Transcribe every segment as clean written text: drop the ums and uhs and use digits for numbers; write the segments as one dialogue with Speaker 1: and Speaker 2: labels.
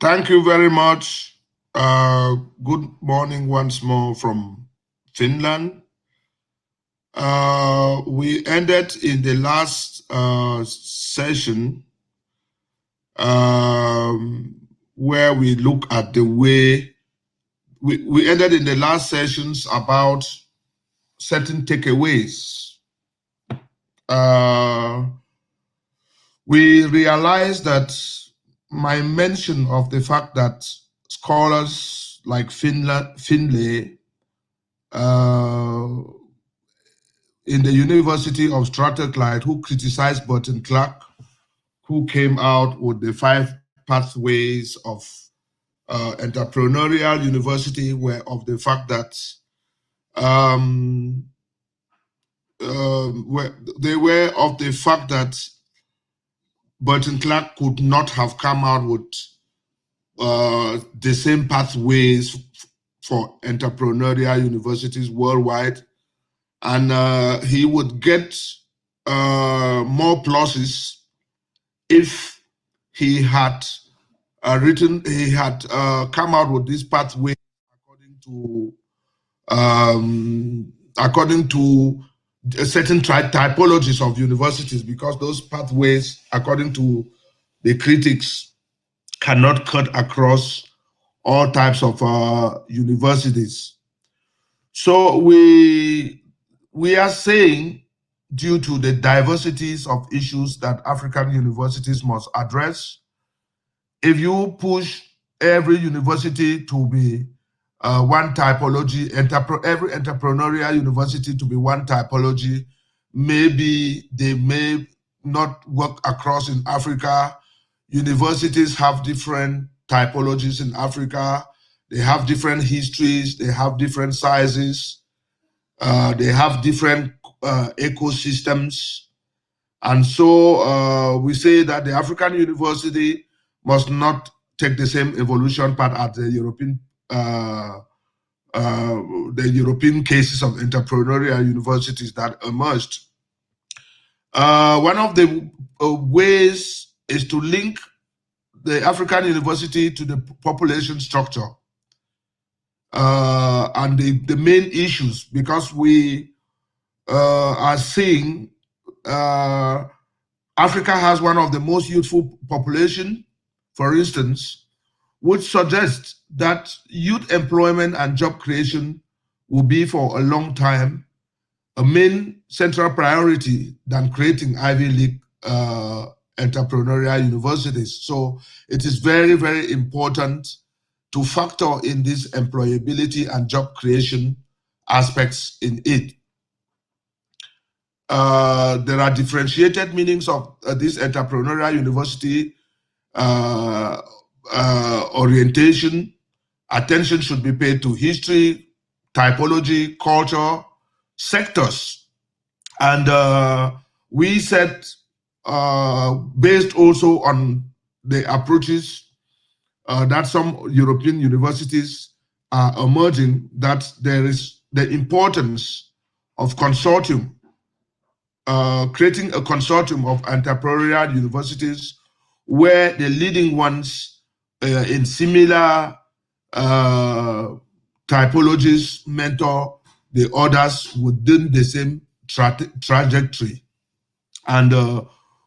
Speaker 1: Thank you very much. Good morning once more from Finland. We ended in the last session where we look at the way we ended in the last sessions about certain takeaways. We realized that my mention of the fact that scholars like Finlay in the University of Strathclyde, who criticized Burton Clark, who came out with the 5 pathways of entrepreneurial university, were of the fact that they were of the fact that Burton Clark could not have come out with the same pathways for entrepreneurial universities worldwide, and he would get more pluses if he had come out with this pathway according to certain typologies of universities, because those pathways, according to the critics, cannot cut across all types of universities. So we are saying, due to the diversities of issues that African universities must address, if you push every university to be one typology, every entrepreneurial university to be one typology, maybe they may not work across in Africa. Universities have different typologies in Africa. They have different histories. They have different sizes. They have different ecosystems. And so we say that the African university must not take the same evolution path as the European cases of entrepreneurial universities that emerged. One of the ways is to link the African university to the population structure and the main issues, because we are seeing Africa has one of the most youthful population, for instance, which suggests that youth employment and job creation will be for a long time a main central priority than creating Ivy League entrepreneurial universities. So it is very, very important to factor in this employability and job creation aspects in it. There are differentiated meanings of this entrepreneurial university orientation. Attention should be paid to history, typology, culture, sectors. And we said, based also on the approaches that some European universities are emerging, that there is the importance of consortium, creating a consortium of entrepreneurial universities where the leading ones in similar typologies mentor the others within the same trajectory. And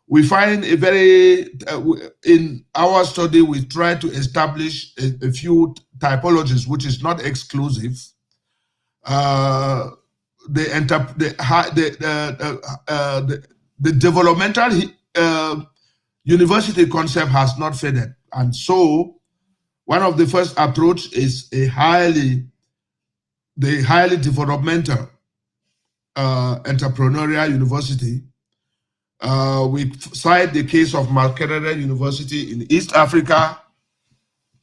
Speaker 1: we find a very, in our study, we try to establish a few typologies, which is not exclusive. The developmental university concept has not faded, and so one of the first approach is the highly developmental entrepreneurial university. We cite the case of Makerere University in East Africa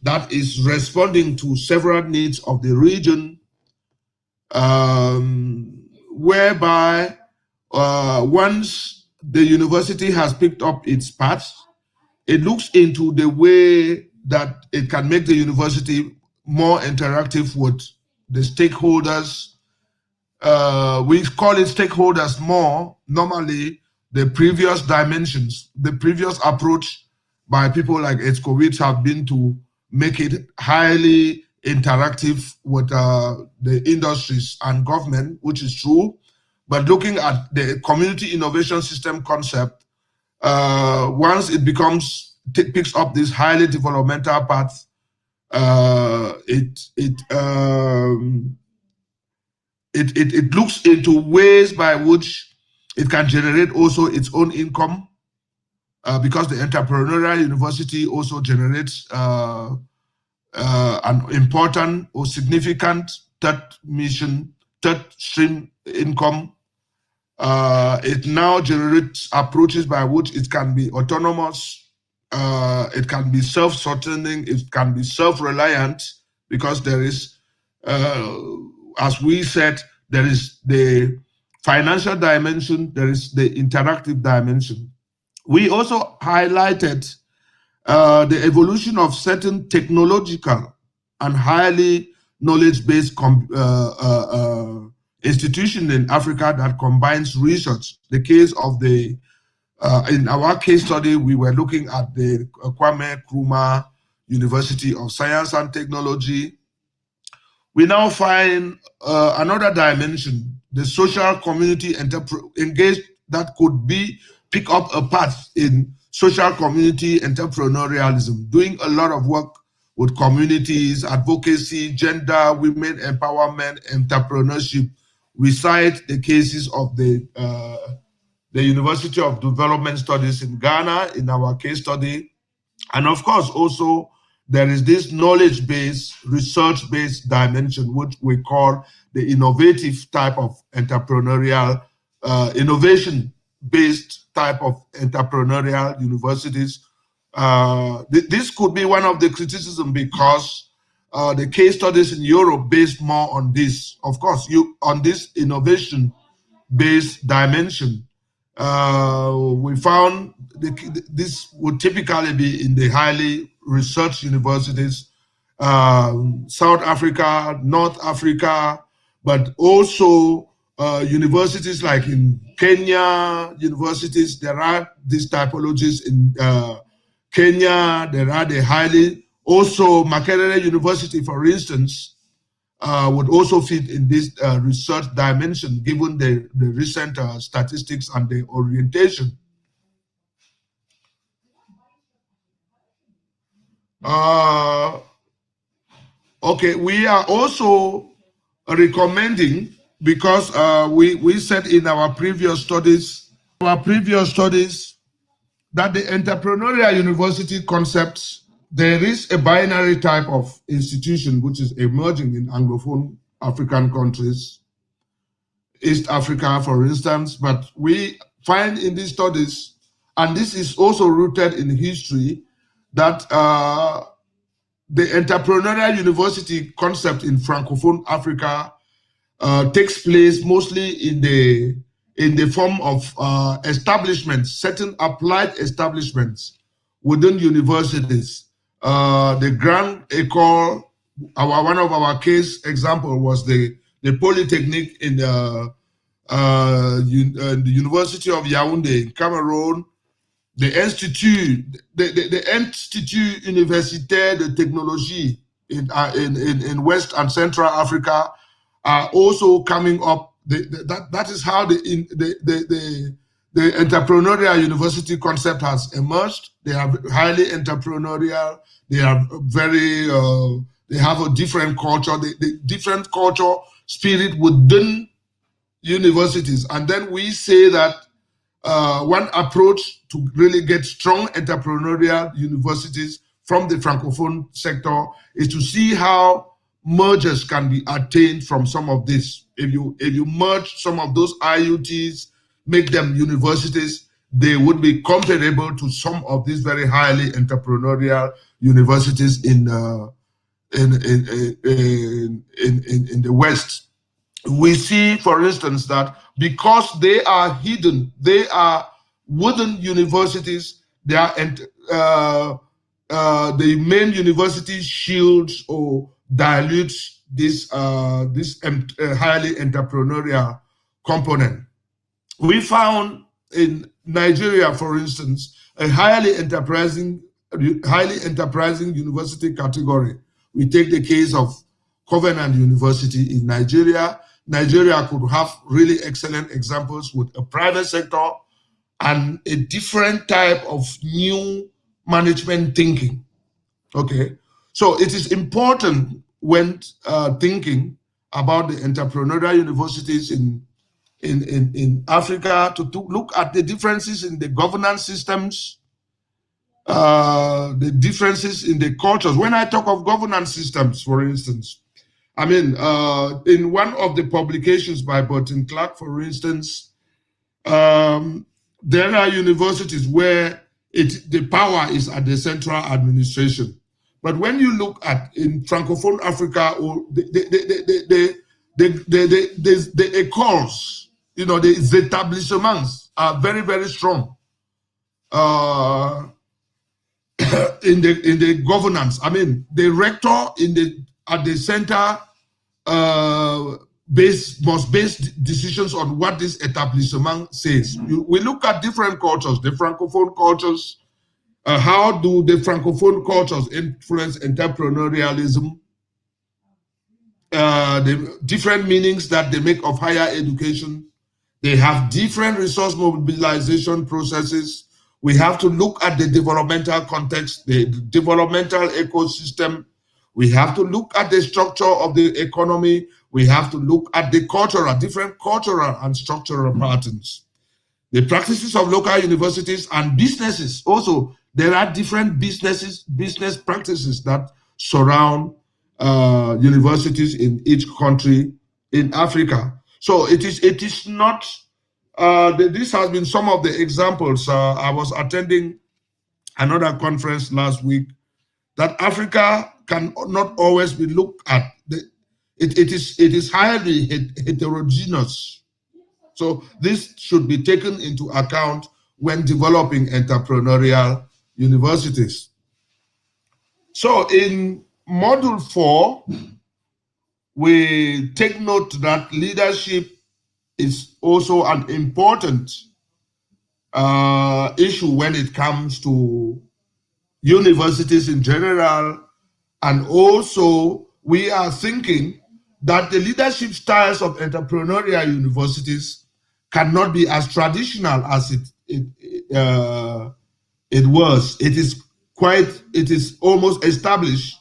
Speaker 1: that is responding to several needs of the region, whereby once the university has picked up its path, it looks into the way that it can make the university more interactive with the stakeholders. We call it stakeholders more. Normally, the previous dimensions, the previous approach by people like Etzkowitz have been to make it highly interactive with the industries and government, which is true. But looking at the community innovation system concept, once it picks up this highly developmental path, it looks into ways by which it can generate also its own income, because the entrepreneurial university also generates an important or significant third stream income. It now generates approaches by which it can be autonomous, it can be self-sustaining, it can be self-reliant, because there is, as we said, there is the financial dimension, there is the interactive dimension. We also highlighted the evolution of certain technological and highly knowledge-based institution in Africa that combines research. The case of the, in our case study, we were looking at the Kwame Nkrumah University of Science and Technology. We now find another dimension, the social community engaged, that could pick up a path in social community entrepreneurialism, doing a lot of work with communities, advocacy, gender, women empowerment, entrepreneurship. We cite the cases of the University of Development Studies in Ghana in our case study. And of course, also, there is this knowledge-based, research-based dimension, which we call the innovative type of entrepreneurial, innovation-based type of entrepreneurial universities. This could be one of the criticism, because the case studies in Europe based more on this, of course, on this innovation-based dimension. We found this would typically be in the highly research universities, South Africa, North Africa, but also universities like in Kenya, universities, there are these typologies in Kenya, there are the highly, also Makerere University, for instance, would also fit in this research dimension, given the recent statistics and the orientation. Okay, we are also recommending, because we said in our previous studies, that the entrepreneurial university concepts, there is a binary type of institution which is emerging in Anglophone African countries, East Africa, for instance, but we find in these studies, and this is also rooted in history, that the entrepreneurial university concept in Francophone Africa takes place mostly in the form of establishments, certain applied establishments within universities. The Grand École, one of our case example was the Polytechnic in the University of Yaoundé in Cameroon, the Institut Universitaire de Technologie in West and Central Africa are also coming up. That is how the entrepreneurial university concept has emerged. They are highly entrepreneurial. They are very. They have a different culture. The different culture spirit within universities, and then we say that one approach to really get strong entrepreneurial universities from the Francophone sector is to see how mergers can be attained from some of this. If you merge some of those IUTs, make them universities, they would be comparable to some of these very highly entrepreneurial universities in the West. We see, for instance, that because they are hidden, they are wooden universities, they are the main university shields or dilutes this highly entrepreneurial component. We found in Nigeria, for instance, a highly enterprising highly enterprising university category, we take the case of Covenant University in Nigeria. Nigeria could have really excellent examples with a private sector and a different type of new management thinking. Okay, so it is important when thinking about the entrepreneurial universities in Africa to look at the differences in the governance systems, the differences in the cultures. When I talk of governance systems, for instance, I mean, in one of the publications by Burton Clark, for instance, there are universities where the power is at the central administration. But when you look at in Francophone Africa or the écoles, you know, the établissements are very, very strong in the governance. I mean, the rector at the center must base decisions on what this etablissement says. We look at different cultures, the Francophone cultures. How do the Francophone cultures influence entrepreneurialism? The different meanings that they make of higher education. They have different resource mobilization processes. We have to look at the developmental context, the developmental ecosystem. We have to look at the structure of the economy. We have to look at the different cultural and structural patterns. The practices of local universities and businesses. Also, there are different business practices that surround universities in each country in Africa. So it is not, this has been some of the examples. I was attending another conference last week that Africa can not always be looked at. It is highly heterogeneous. So this should be taken into account when developing entrepreneurial universities. So in module 4, we take note that leadership is also an important issue when it comes to universities in general. And also, we are thinking that the leadership styles of entrepreneurial universities cannot be as traditional as it was. It is almost established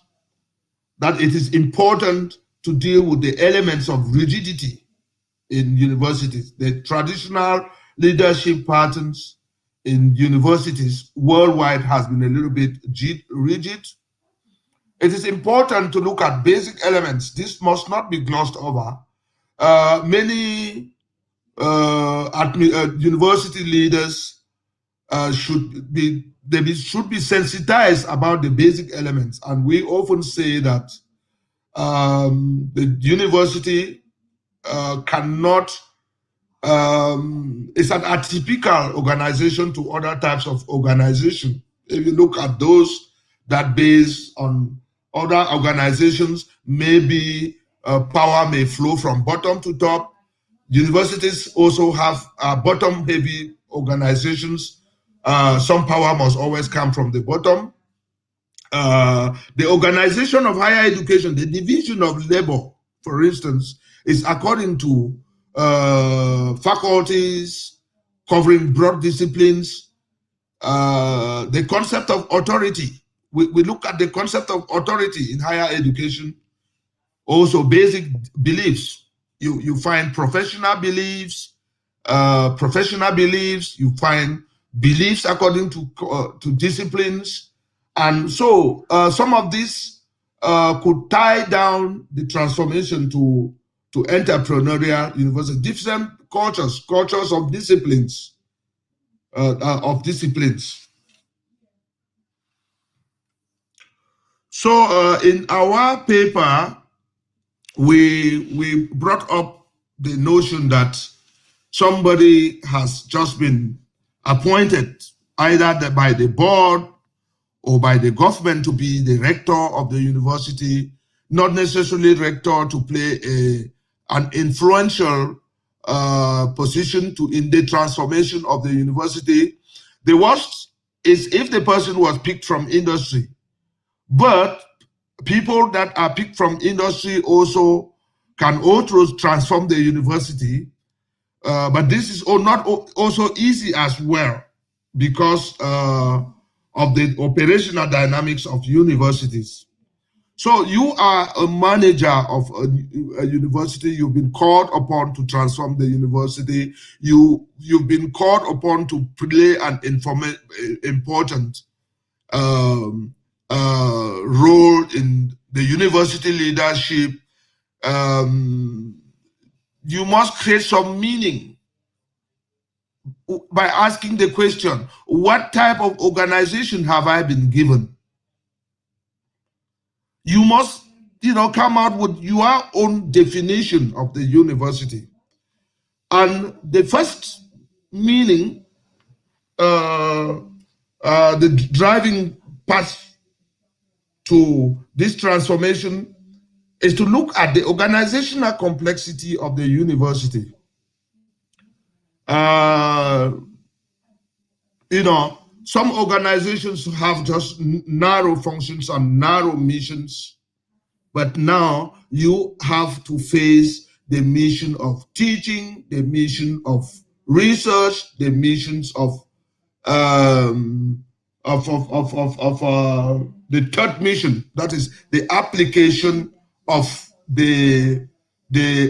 Speaker 1: that it is important to deal with the elements of rigidity in universities. The traditional leadership patterns in universities worldwide has been a little bit rigid. It is important to look at basic elements. This must not be glossed over. Many university leaders should be sensitized about the basic elements, and we often say that the university cannot. It's an atypical organization to other types of organization. If you look at those that based on other organizations, maybe power may flow from bottom to top. Universities also have bottom-heavy organizations. Some power must always come from the bottom. The organization of higher education, the division of labor, for instance, is according to faculties covering broad disciplines. The concept of authority, we look at the concept of authority in higher education. Also basic beliefs, you find professional beliefs, you find beliefs according to disciplines. And so some of these could tie down the transformation to entrepreneurial university, different cultures of disciplines, So in our paper, we brought up the notion that somebody has just been appointed either by the board or by the government to be the rector of the university, not necessarily rector to play an influential position in the transformation of the university. The worst is if the person was picked from industry, but people that are picked from industry also can also transform the university. But this is not also easy as well because of the operational dynamics of universities. So you are a manager of a university. You've been called upon to transform the university. You've been called upon to play an important role in the university leadership. You must create some meaning by asking the question, what type of organization have I been given? You must, come out with your own definition of the university. And the first meaning, the driving path to this transformation is to look at the organizational complexity of the university. Some organizations have just narrow functions and narrow missions, but now you have to face the mission of teaching, the mission of research, the missions of the third mission, that is the application of the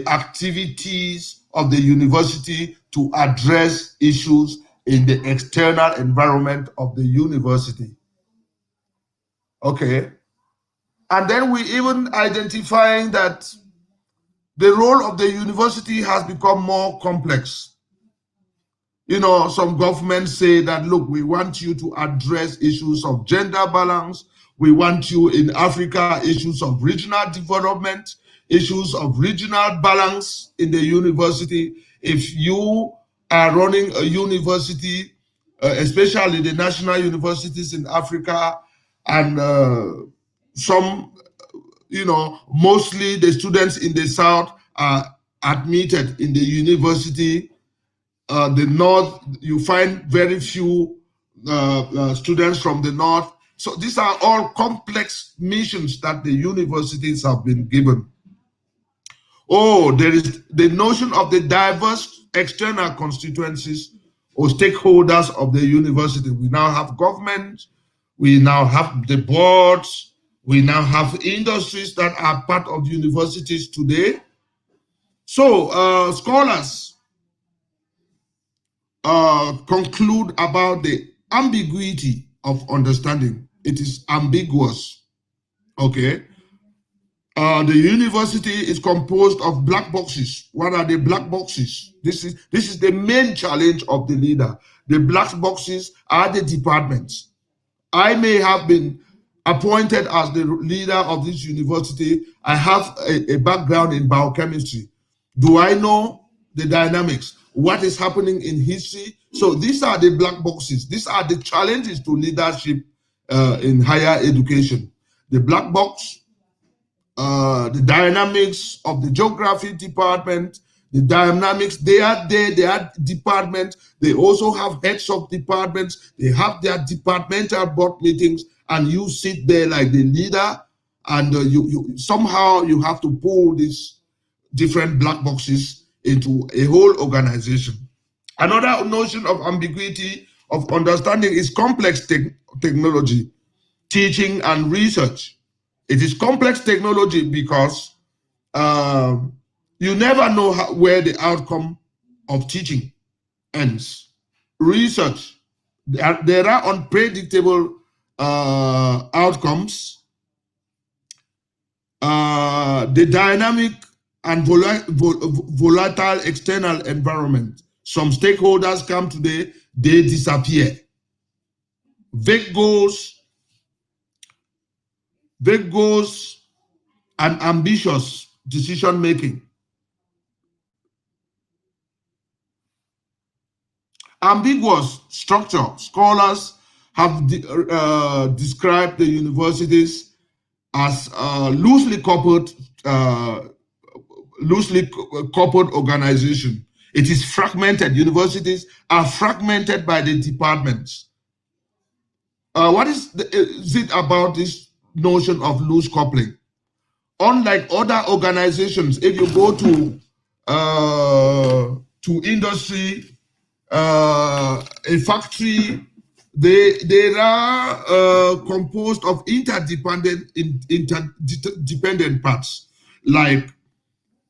Speaker 1: activities of the university to address issues in the external environment of the university. Okay. And then we even identifying that the role of the university has become more complex. Some governments say that, look, we want you to address issues of gender balance. We want you in Africa, issues of regional development, issues of regional balance in the university. If you are running a university, especially the national universities in Africa, and mostly the students in the South are admitted in the university. The North, you find very few students from the North. So these are all complex missions that the universities have been given. Oh, there is the notion of the diverse external constituencies or stakeholders of the university. We now have government, we now have the boards, we now have industries that are part of universities today. So scholars conclude about the ambiguity of understanding. It is ambiguous. Okay. The university is composed of black boxes. What are the black boxes? This is the main challenge of the leader. The black boxes are the departments. I may have been appointed as the leader of this university. I have a background in biochemistry. Do I know the dynamics? What is happening in history? So these are the black boxes. These are the challenges to leadership in higher education. The black box, the dynamics of the geography department, the dynamics, they are departments. They also have heads of departments. They have their departmental board meetings, and you sit there like the leader, and you somehow you have to pull these different black boxes into a whole organization. Another notion of ambiguity of understanding is complex technology, teaching and research. It is complex technology because you never know where the outcome of teaching ends. Research, there are unpredictable outcomes. The dynamic and volatile external environment. Some stakeholders come today, they disappear. Vague goals and ambitious decision making. Ambiguous structure. Scholars have described the universities as loosely coupled organization. It is fragmented. Universities are fragmented by the departments. What is it about this notion of loose coupling? Unlike other organizations, if you go to industry, a factory, they are composed of interdependent parts, like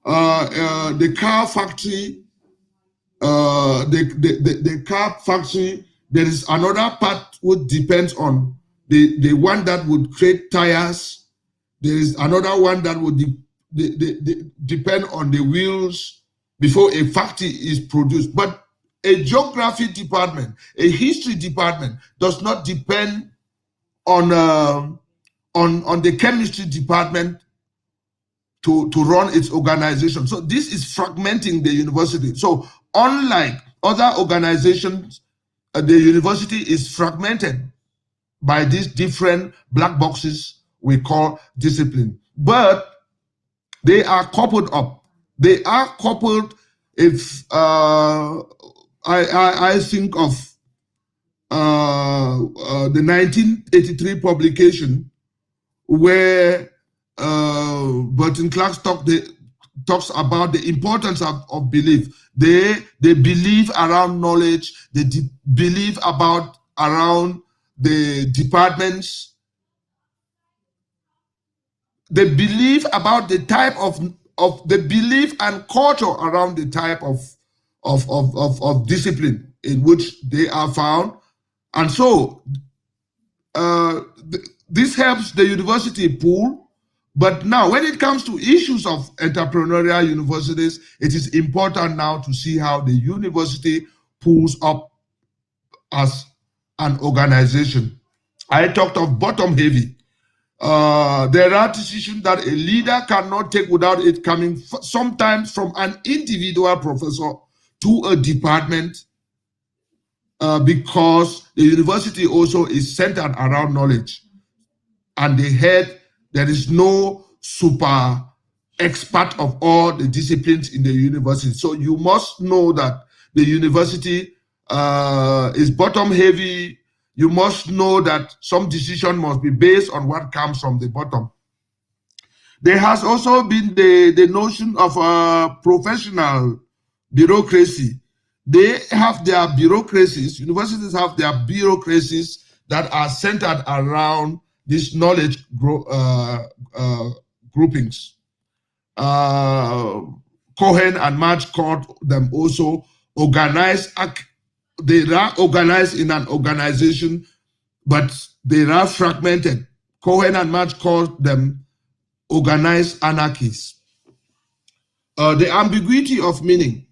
Speaker 1: the car factory. The car factory, there is another part which depends on the one that would create tires. There is another one that would depend on the wheels before a factory is produced. But a geography department, a history department does not depend on the chemistry department to run its organization. So this is fragmenting the university. So unlike other organizations, the university is fragmented by these different black boxes we call discipline. But they are coupled up. They are coupled. If I think of the 1983 publication where Burton Clark talks about the importance of belief. They believe around knowledge. They believe around the departments. They believe about the type of the belief and culture around the type of discipline in which they are found. And so this helps the university pool. But now, when it comes to issues of entrepreneurial universities, it is important now to see how the university pulls up as an organization. I talked of bottom heavy. There are decisions that a leader cannot take without it coming sometimes from an individual professor to a department, because the university also is centered around knowledge. And the head, there is no super expert of all the disciplines in the university. So you must know that the university is bottom heavy. You must know that some decision must be based on what comes from the bottom. There has also been the notion of professional bureaucracy. They have their bureaucracies, universities have their bureaucracies that are centered around these knowledge groupings. Cohen and March called them also organized. They are organized in an organization, but they are fragmented. Cohen and March called them organized anarchies. The ambiguity of meaning.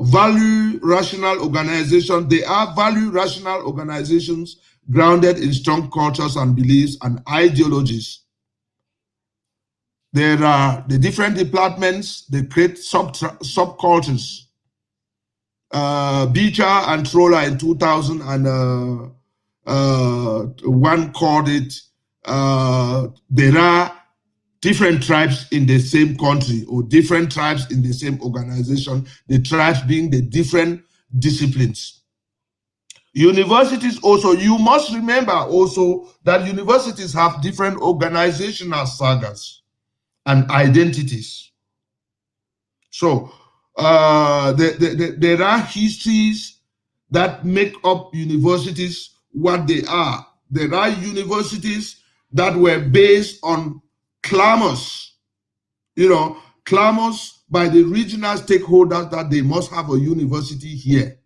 Speaker 1: Value rational organizations. They are value rational organizations grounded in strong cultures and beliefs and ideologies. There are the different departments, they create subcultures. Beecher and Troller in 2001 called it, there are different tribes in the same country or different tribes in the same organization, the tribes being the different disciplines. Universities also, you must remember also that universities have different organizational sagas and identities. So there are histories that make up universities what they are. There are universities that were based on clamors, clamors by the regional stakeholders that they must have a university here.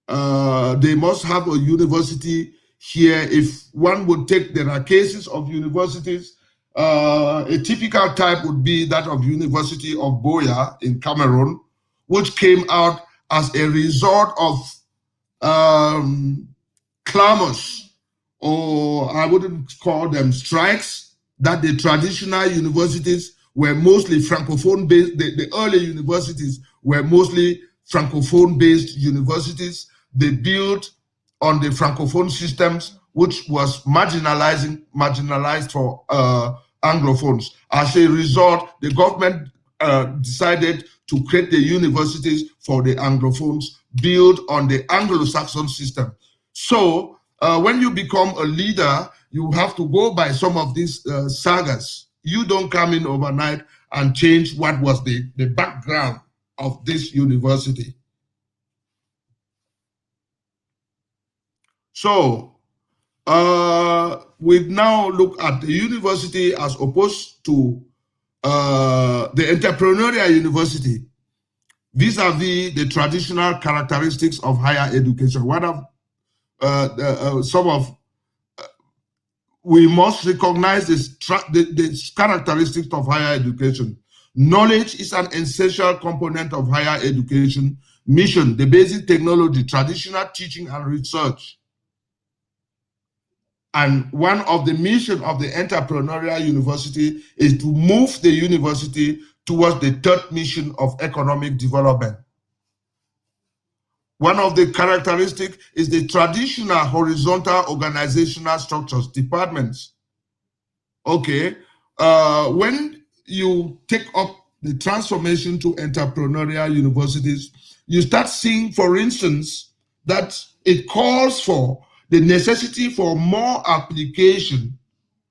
Speaker 1: They must have a university here. If one would take, there are cases of universities. A typical type would be that of University of Buea in Cameroon, which came out as a result of clamors, or I wouldn't call them strikes, that the traditional universities were mostly Francophone based. The early universities were mostly Francophone based universities. They built on the Francophone systems, which was marginalized for Anglophones. As a result, the government decided to create the universities for the Anglophones, built on the Anglo-Saxon system. So when you become a leader, you have to go by some of these sagas. You don't come in overnight and change what was the background of this university. So we now look at the university as opposed to the entrepreneurial university vis-a-vis the traditional characteristics of higher education. What are some of we must recognize the characteristics of higher education. Knowledge is an essential component of higher education mission, the basic technology, traditional teaching and research. And one of the missions of the entrepreneurial university is to move the university towards the third mission of economic development. One of the characteristics is the traditional horizontal organizational structures, departments. Okay, when you take up the transformation to entrepreneurial universities, you start seeing, for instance, that it calls for the necessity for more application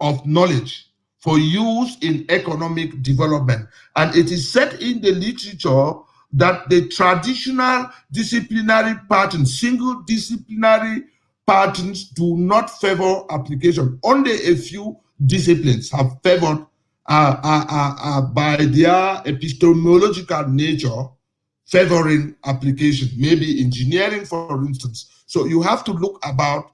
Speaker 1: of knowledge for use in economic development. And it is said in the literature that the traditional disciplinary patterns, single disciplinary patterns, do not favor application. Only a few disciplines have favored by their epistemological nature favoring application, maybe engineering, for instance. So you have to look about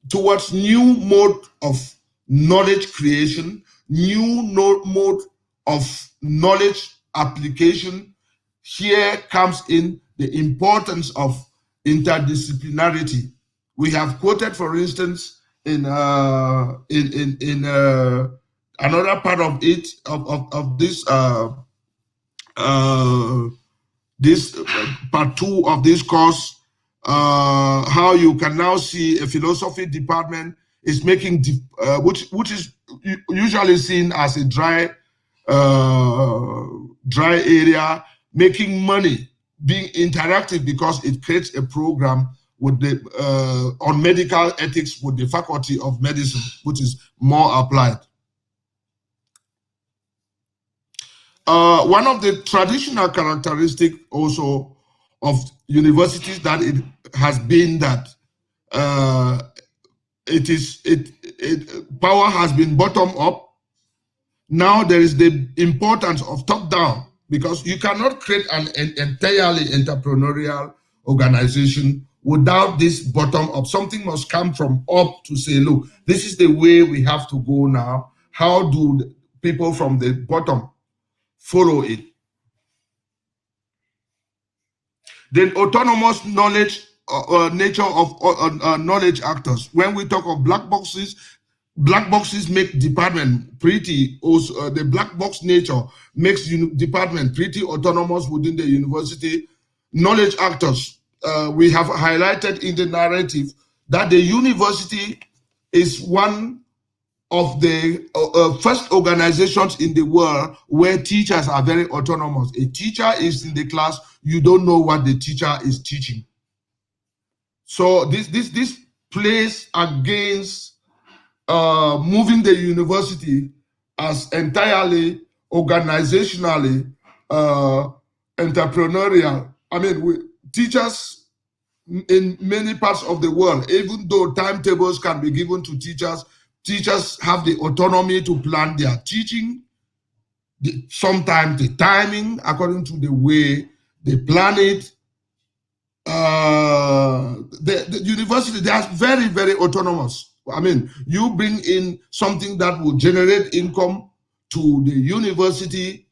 Speaker 1: towards new mode of knowledge creation, new mode of knowledge application. Here comes in the importance of interdisciplinarity. We have quoted, for instance, in another part of it of this part 2 of this course, how you can now see a philosophy department is making which is usually seen as a dry area, making money, being interactive because it creates a program with the on medical ethics with the faculty of medicine, which is more applied. One of the traditional characteristics also of universities that it has been that power has been bottom up. Now there is the importance of top down, because you cannot create an entirely entrepreneurial organization without this bottom up. Something must come from up to say, look, this is the way we have to go now. How do people from the bottom follow it? The autonomous knowledge nature of knowledge actors. When we talk of black boxes make department pretty. Also, the black box nature makes department pretty autonomous within the university. Knowledge actors. We have highlighted in the narrative that the university is one of the first organizations in the world where teachers are very autonomous. A teacher is in the class, you don't know what the teacher is teaching. So this plays against moving the university as entirely organizationally entrepreneurial. I mean, teachers in many parts of the world, even though timetables can be given to teachers, teachers have the autonomy to plan their teaching, sometimes the timing according to the way they plan it. The university, they are very, very autonomous. I mean, you bring in something that will generate income to the university.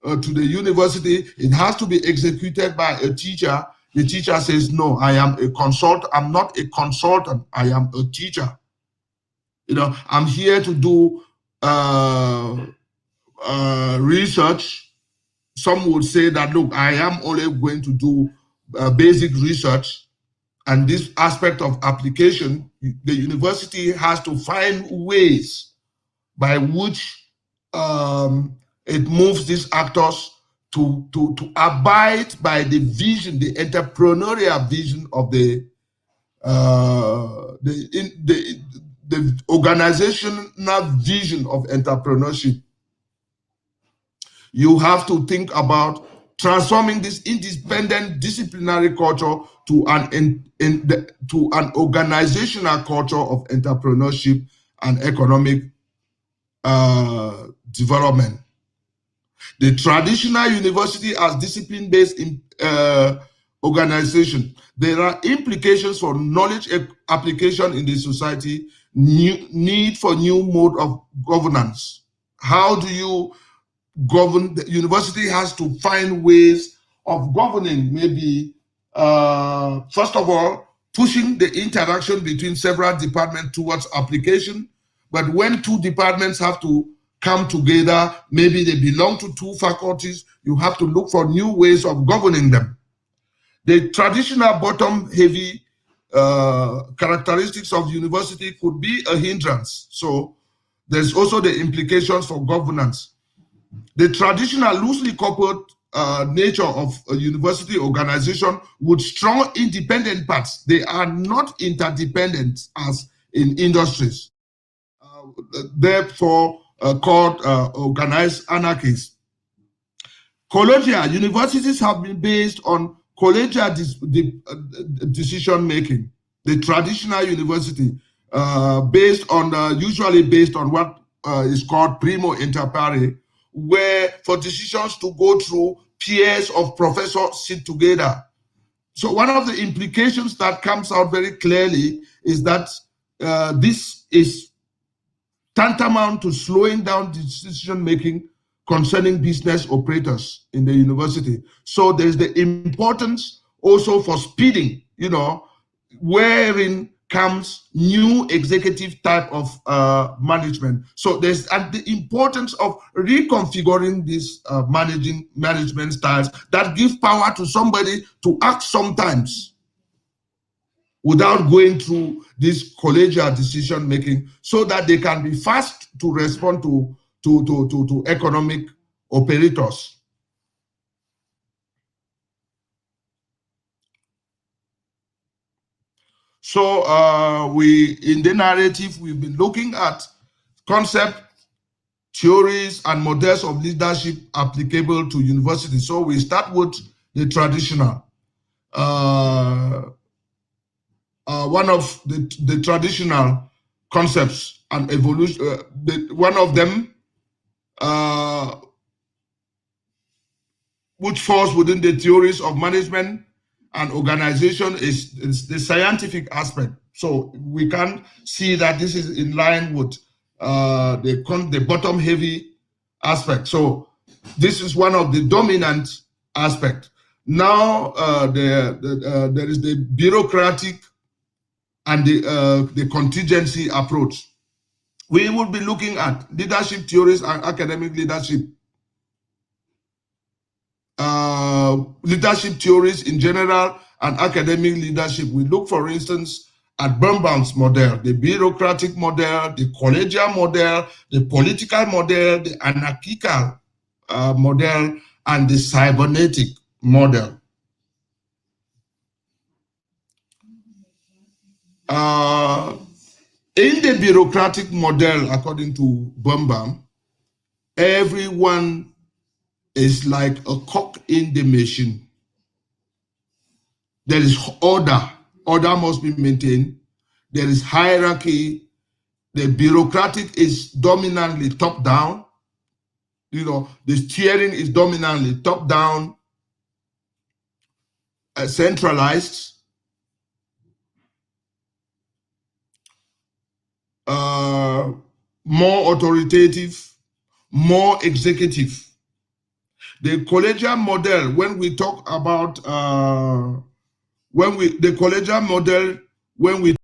Speaker 1: It has to be executed by a teacher. The teacher says, no, I am a consultant. I'm not a consultant. I am a teacher. I'm here to do research. Some would say that, look, I am only going to do basic research, and this aspect of application, the university has to find ways by which it moves these actors to abide by the vision, the entrepreneurial vision of the the organizational vision of entrepreneurship. You have to think about transforming this independent disciplinary culture to an organizational culture of entrepreneurship and economic development. The traditional university as discipline-based organization, there are implications for knowledge application in the society, need for new mode of governance. How do you govern? The university has to find ways of governing, maybe first of all, pushing the interaction between several departments towards application. But when two departments have to come together, maybe they belong to two faculties, you have to look for new ways of governing them. The traditional bottom-heavy characteristics of university could be a hindrance. So there's also the implications for governance. The traditional loosely coupled nature of a university organization with strong independent parts. They are not interdependent as in industries. Therefore, called organized anarchies. Collegial universities have been based on collegial decision making. The traditional university, usually based on what is called primo inter pares, where for decisions to go through, peers of professors sit together. So one of the implications that comes out very clearly is that this is tantamount to slowing down decision making concerning business operators in the university. So there's the importance also for speeding, wherein comes new executive type of management. So there's the importance of reconfiguring these management styles that give power to somebody to act sometimes without going through this collegial decision making, so that they can be fast to respond to economic operators. So in the narrative, we've been looking at concept, theories, and models of leadership applicable to universities. So we start with the traditional. One of the traditional concepts and evolution, one of them which falls within the theories of management and organization is the scientific aspect. So we can see that this is in line with the bottom heavy aspect. So this is one of the dominant aspects. Now there is the bureaucratic and the contingency approach. We will be looking at leadership theories and academic leadership. Leadership theories in general and academic leadership. We look, for instance, at Birnbaum's model, the bureaucratic model, the collegial model, the political model, the anarchical model, and the cybernetic model. In the bureaucratic model, according to Birnbaum, everyone is like a cog in the machine. There is order. Order must be maintained. There is hierarchy. The bureaucratic is dominantly top-down. The steering is dominantly top-down, centralized. More authoritative, more executive. The collegial model, when we talk about the collegial model, when we